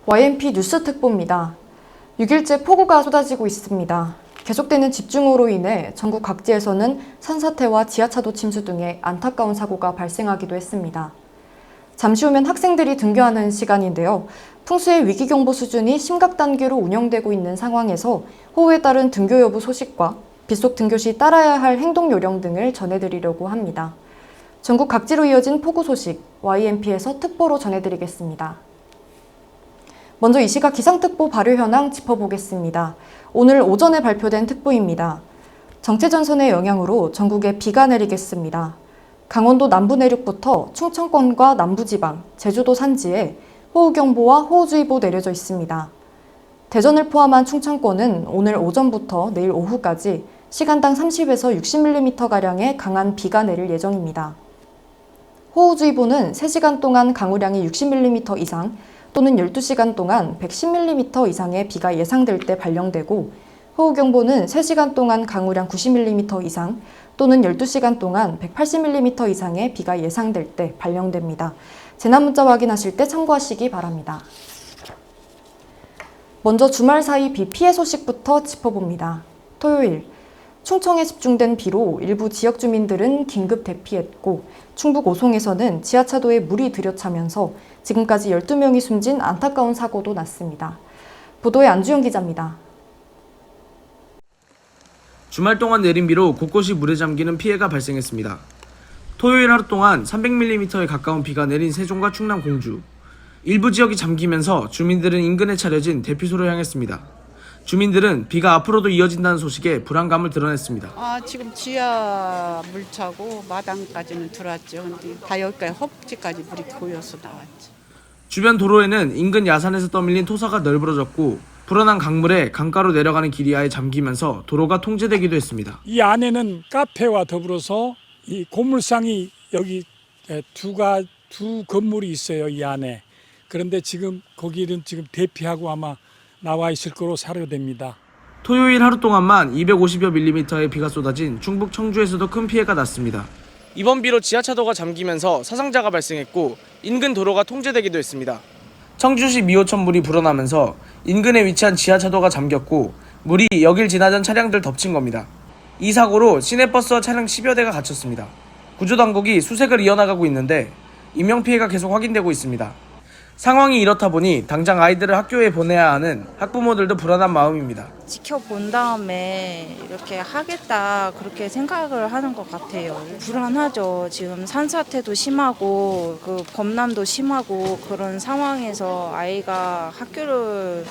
YNP 뉴스 특보입니다. 6일째 폭우가 쏟아지고 있습니다. 계속되는 집중호우로 인해 전국 각지에서는 산사태와 지하차도 침수 등의 안타까운 사고가 발생하기도 했습니다. 잠시 후면 학생들이 등교하는 시간인데요. 풍수의 위기경보 수준이 심각 단계로 운영되고 있는 상황에서 호우에 따른 등교 여부 소식과 빗속 등교 시 따라야 할 행동 요령 등을 전해드리려고 합니다. 전국 각지로 이어진 폭우 소식, YNP에서 특보로 전해드리겠습니다. 먼저 이 시각 기상특보 발효 현황 짚어보겠습니다. 오늘 오전에 발표된 특보입니다. 정체전선의 영향으로 전국에 비가 내리겠습니다. 강원도 남부 내륙부터 충청권과 남부지방, 제주도 산지에 호우경보와 호우주의보 내려져 있습니다. 대전을 포함한 충청권은 오늘 오전부터 내일 오후까지 시간당 30에서 60mm가량의 강한 비가 내릴 예정입니다. 호우주의보는 3시간 동안 강우량이 60mm 이상 또는 12시간 동안 110mm 이상의 비가 예상될 때 발령되고, 호우경보는 3시간 동안 강우량 90mm 이상 또는 12시간 동안 180mm 이상의 비가 예상될 때 발령됩니다. 재난문자 확인하실 때 참고하시기 바랍니다. 먼저 주말 사이 비 피해 소식부터 짚어봅니다. 토요일, 충청에 집중된 비로 일부 지역 주민들은 긴급 대피했고, 충북 오송에서는 지하차도에 물이 들여차면서 지금까지 12명이 숨진 안타까운 사고도 났습니다. 보도에 안주영 기자입니다. 주말 동안 내린 비로 곳곳이 물에 잠기는 피해가 발생했습니다. 토요일 하루 동안 300mm에 가까운 비가 내린 세종과 충남 공주. 일부 지역이 잠기면서 주민들은 인근에 차려진 대피소로 향했습니다. 주민들은 비가 앞으로도 이어진다는 소식에 불안감을 드러냈습니다. 지금 지하 물 차고 마당까지는 들어왔죠. 근데 다 여기까지 허벅지까지 물이 고여서 나왔죠. 주변 도로에는 인근 야산에서 떠밀린 토사가 널브러졌고, 불어난 강물에 강가로 내려가는 길이 아예 잠기면서 도로가 통제되기도 했습니다. 이 안에는 카페와 더불어서 이 고물상이 여기 두 건물이 있어요, 이 안에. 그런데 지금 거기는 지금 대피하고 아마 나와 있을 거로 사료됩니다. 토요일 하루 동안만 250여 밀리미터의 비가 쏟아진 충북 청주에서도 큰 피해가 났습니다. 이번 비로 지하차도가 잠기면서 사상자가 발생했고, 인근 도로가 통제되기도 했습니다. 청주시 미호천 물이 불어나면서 인근에 위치한 지하차도가 잠겼고, 물이 여길 지나던 차량들 덮친 겁니다. 이 사고로 시내버스와 차량 10여 대가 갇혔습니다. 구조당국이 수색을 이어나가고 있는데 인명피해가 계속 확인되고 있습니다. 상황이 이렇다 보니 당장 아이들을 학교에 보내야 하는 학부모들도 불안한 마음입니다. 지켜본 다음에 이렇게 하겠다 그렇게 생각을 하는 것 같아요. 불안하죠. 지금 산사태도 심하고 그 범람도 심하고 그런 상황에서 아이가 학교를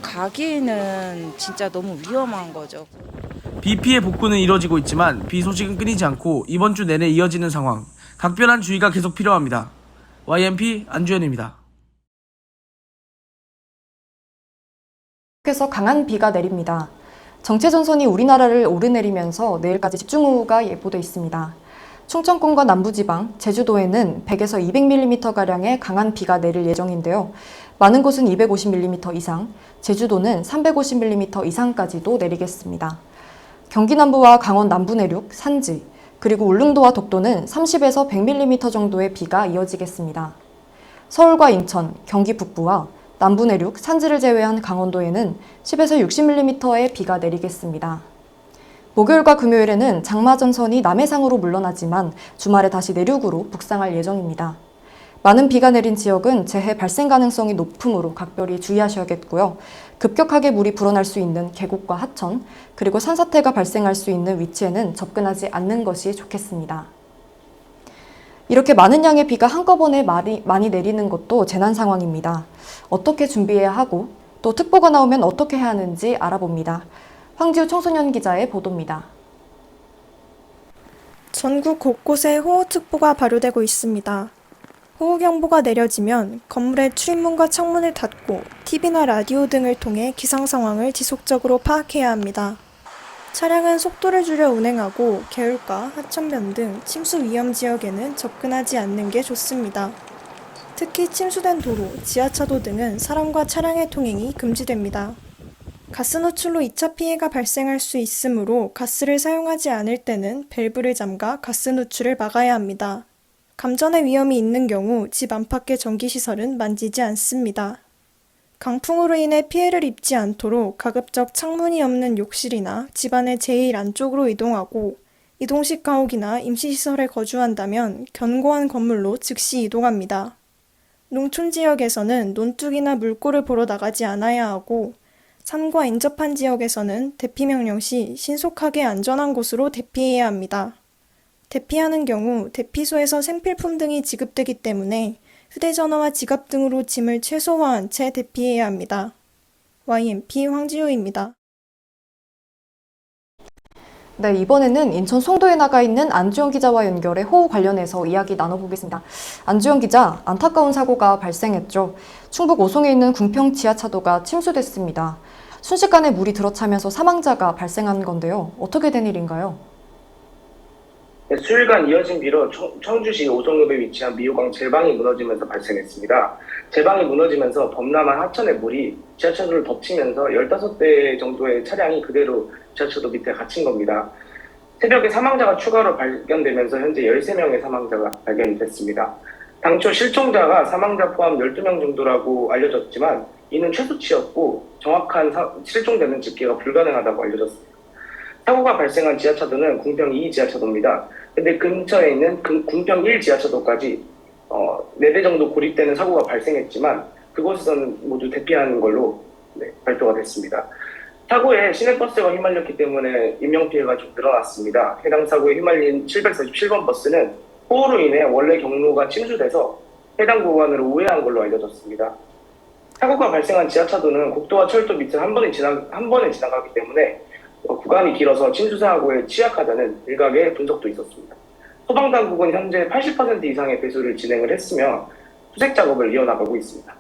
가기에는 진짜 너무 위험한 거죠. 비 피해 복구는 이뤄지고 있지만 비 소식은 끊이지 않고 이번 주 내내 이어지는 상황, 각별한 주의가 계속 필요합니다. YNP 안주현입니다. 계속해서 강한 비가 내립니다. 정체전선이 우리나라를 오르내리면서 내일까지 집중호우가 예보돼 있습니다. 충청권과 남부지방, 제주도에는 100에서 200mm가량의 강한 비가 내릴 예정인데요. 많은 곳은 250mm 이상, 제주도는 350mm 이상까지도 내리겠습니다. 경기 남부와 강원 남부 내륙, 산지, 그리고 울릉도와 독도는 30에서 100mm 정도의 비가 이어지겠습니다. 서울과 인천, 경기 북부와 남부 내륙, 산지를 제외한 강원도에는 10에서 60mm의 비가 내리겠습니다. 목요일과 금요일에는 장마전선이 남해상으로 물러나지만 주말에 다시 내륙으로 북상할 예정입니다. 많은 비가 내린 지역은 재해 발생 가능성이 높으므로 각별히 주의하셔야겠고요. 급격하게 물이 불어날 수 있는 계곡과 하천, 그리고 산사태가 발생할 수 있는 위치에는 접근하지 않는 것이 좋겠습니다. 이렇게 많은 양의 비가 한꺼번에 많이 내리는 것도 재난 상황입니다. 어떻게 준비해야 하고 또 특보가 나오면 어떻게 해야 하는지 알아봅니다. 황지우 청소년 기자의 보도입니다. 전국 곳곳에 호우특보가 발효되고 있습니다. 호우경보가 내려지면 건물의 출입문과 창문을 닫고 TV나 라디오 등을 통해 기상 상황을 지속적으로 파악해야 합니다. 차량은 속도를 줄여 운행하고 개울가, 하천변 등 침수 위험 지역에는 접근하지 않는 게 좋습니다. 특히 침수된 도로, 지하차도 등은 사람과 차량의 통행이 금지됩니다. 가스 노출로 2차 피해가 발생할 수 있으므로 가스를 사용하지 않을 때는 밸브를 잠가 가스 노출을 막아야 합니다. 감전의 위험이 있는 경우 집 안팎의 전기시설은 만지지 않습니다. 강풍으로 인해 피해를 입지 않도록 가급적 창문이 없는 욕실이나 집안의 제일 안쪽으로 이동하고 이동식 가옥이나 임시시설에 거주한다면 견고한 건물로 즉시 이동합니다. 농촌 지역에서는 논둑이나 물골을 보러 나가지 않아야 하고 산과 인접한 지역에서는 대피 명령 시 신속하게 안전한 곳으로 대피해야 합니다. 대피하는 경우 대피소에서 생필품 등이 지급되기 때문에 휴대전화와 지갑 등으로 짐을 최소화한 채 대피해야 합니다. YMP 황지효입니다. 네, 이번에는 인천 송도에 나가 있는 안주영 기자와 연결해 호우 관련해서 이야기 나눠보겠습니다. 안주영 기자, 안타까운 사고가 발생했죠. 충북 오송에 있는 궁평 지하차도가 침수됐습니다. 순식간에 물이 들어차면서 사망자가 발생한 건데요. 어떻게 된 일인가요? 네, 수일간 이어진 비로 청주시 오송읍에 위치한 미호강 제방이 무너지면서 발생했습니다. 제방이 무너지면서 범람한 하천의 물이 지하차도를 덮치면서 15대 정도의 차량이 그대로 지하차도 밑에 갇힌 겁니다. 새벽에 사망자가 추가로 발견되면서 현재 13명의 사망자가 발견이 됐습니다. 당초 실종자가 사망자 포함 12명 정도라고 알려졌지만 이는 최소치였고 정확한 실종되는 집계가 불가능하다고 알려졌습니다. 사고가 발생한 지하차도는 궁평 2 지하차도입니다. 근데 근처에 있는 궁평 1 지하차도까지 4대 정도 고립되는 사고가 발생했지만 그곳에서는 모두 대피하는 걸로 발표가 됐습니다. 사고에 시내버스가 휘말렸기 때문에 인명피해가 좀 늘어났습니다. 해당 사고에 휘말린 747번 버스는 호우로 인해 원래 경로가 침수돼서 해당 구간으로 우회한 걸로 알려졌습니다. 사고가 발생한 지하차도는 국도와 철도 밑을 한 번에 지나가기 때문에 구간이 길어서 침수 사고에 취약하다는 일각의 분석도 있었습니다. 소방당국은 현재 80% 이상의 배수를 진행을 했으며 수색 작업을 이어나가고 있습니다.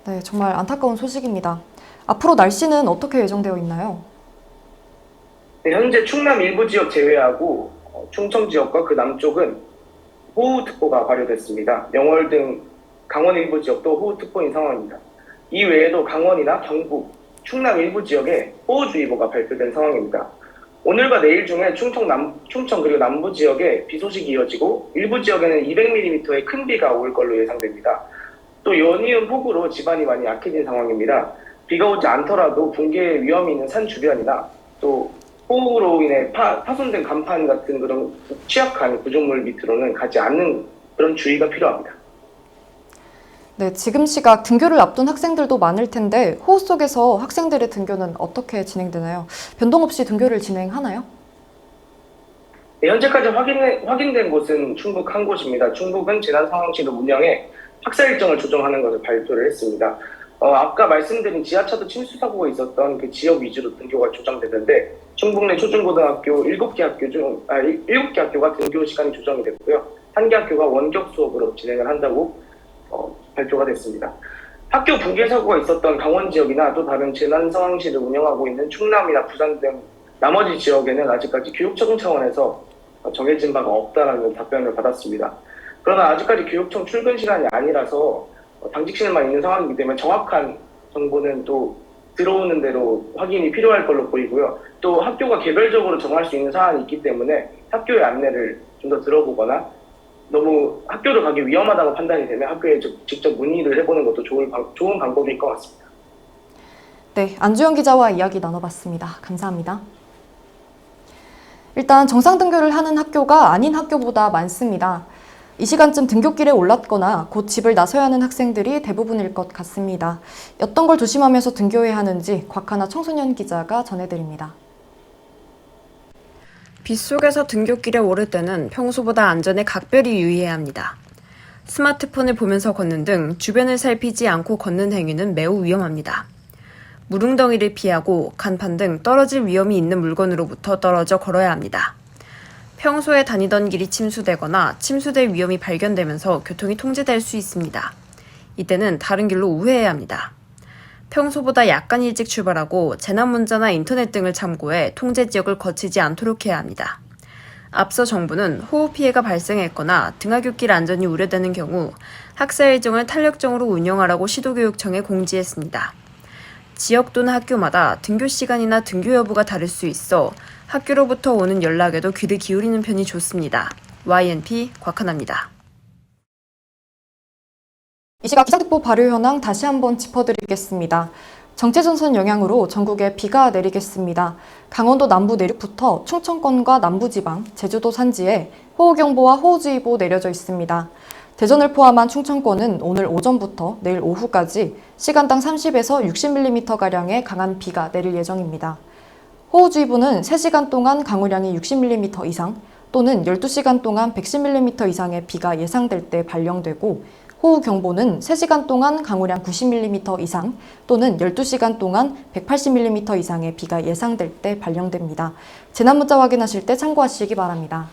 네, 정말 안타까운 소식입니다. 앞으로 날씨는 어떻게 예정되어 있나요? 네, 현재 충남 일부 지역 제외하고 충청 지역과 그 남쪽은 호우특보가 발효됐습니다. 영월 등 강원 일부 지역도 호우특보인 상황입니다. 이 외에도 강원이나 경북, 충남 일부 지역에 호우주의보가 발표된 상황입니다. 오늘과 내일 중에 충청 그리고 남부 지역에 비 소식이 이어지고 일부 지역에는 200mm의 큰 비가 올 걸로 예상됩니다. 또 연이은 폭우로 지반이 많이 약해진 상황입니다. 비가 오지 않더라도 붕괴 위험이 있는 산 주변이나 또 호우로 인해 파손된 간판 같은 그런 취약한 구조물 밑으로는 가지 않는 그런 주의가 필요합니다. 네, 지금 시각 등교를 앞둔 학생들도 많을 텐데 호우 속에서 학생들의 등교는 어떻게 진행되나요? 변동 없이 등교를 진행하나요? 네, 현재까지 확인된 곳은 충북 한 곳입니다. 충북은 재난상황실을 운영해 학사 일정을 조정하는 것을 발표를 했습니다. 아까 말씀드린 지하차도 침수 사고가 있었던 그 지역 위주로 등교가 조정되는데 충북 내 초중고등학교 7개 학교가 등교 시간이 조정이 됐고요. 1개 학교가 원격 수업으로 진행을 한다고 발표가 됐습니다. 학교 붕괴 사고가 있었던 강원 지역이나 또 다른 재난 상황실을 운영하고 있는 충남이나 부산 등 나머지 지역에는 아직까지 교육청 차원에서 정해진 바가 없다라는 답변을 받았습니다. 그러나 아직까지 교육청 출근 시간이 아니라서 당직실만 있는 상황이기 때문에 정확한 정보는 또 들어오는 대로 확인이 필요할 걸로 보이고요. 또 학교가 개별적으로 정할 수 있는 사안이 있기 때문에 학교의 안내를 좀 더 들어보거나 너무 학교를 가기 위험하다고 판단이 되면 학교에 직접 문의를 해보는 것도 좋은 방법일 것 같습니다. 네, 안주영 기자와 이야기 나눠봤습니다. 감사합니다. 일단 정상 등교를 하는 학교가 아닌 학교보다 많습니다. 이 시간쯤 등굣길에 올랐거나 곧 집을 나서야 하는 학생들이 대부분일 것 같습니다. 어떤 걸 조심하면서 등교해야 하는지 곽하나 청소년 기자가 전해드립니다. 빗속에서 등굣길에 오를 때는 평소보다 안전에 각별히 유의해야 합니다. 스마트폰을 보면서 걷는 등 주변을 살피지 않고 걷는 행위는 매우 위험합니다. 무릉덩이를 피하고 간판 등 떨어질 위험이 있는 물건으로부터 떨어져 걸어야 합니다. 평소에 다니던 길이 침수되거나 침수될 위험이 발견되면서 교통이 통제될 수 있습니다. 이때는 다른 길로 우회해야 합니다. 평소보다 약간 일찍 출발하고 재난문자나 인터넷 등을 참고해 통제 지역을 거치지 않도록 해야 합니다. 앞서 정부는 호우 피해가 발생했거나 등하굣길 안전이 우려되는 경우 학사 일정을 탄력적으로 운영하라고 시도교육청에 공지했습니다. 지역 또는 학교마다 등교 시간이나 등교 여부가 다를 수 있어 학교로부터 오는 연락에도 귀를 기울이는 편이 좋습니다. YNP 곽하나입니다. 이 시각 기상특보 발효 현황 다시 한번 짚어드리겠습니다. 정체전선 영향으로 전국에 비가 내리겠습니다. 강원도 남부 내륙부터 충청권과 남부지방, 제주도 산지에 호우경보와 호우주의보 내려져 있습니다. 대전을 포함한 충청권은 오늘 오전부터 내일 오후까지 시간당 30에서 60mm가량의 강한 비가 내릴 예정입니다. 호우주의보는 3시간 동안 강우량이 60mm 이상 또는 12시간 동안 110mm 이상의 비가 예상될 때 발령되고 호우경보는 3시간 동안 강우량 90mm 이상 또는 12시간 동안 180mm 이상의 비가 예상될 때 발령됩니다. 재난문자 확인하실 때 참고하시기 바랍니다.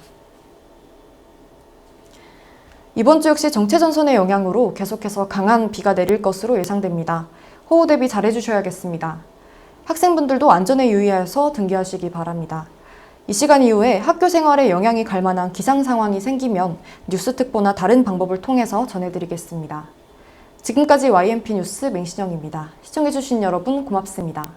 이번 주 역시 정체전선의 영향으로 계속해서 강한 비가 내릴 것으로 예상됩니다. 호우 대비 잘해주셔야겠습니다. 학생분들도 안전에 유의하여서 등교하시기 바랍니다. 이 시간 이후에 학교 생활에 영향이 갈 만한 기상 상황이 생기면 뉴스특보나 다른 방법을 통해서 전해드리겠습니다. 지금까지 YNP 뉴스 맹신영입니다. 시청해주신 여러분 고맙습니다.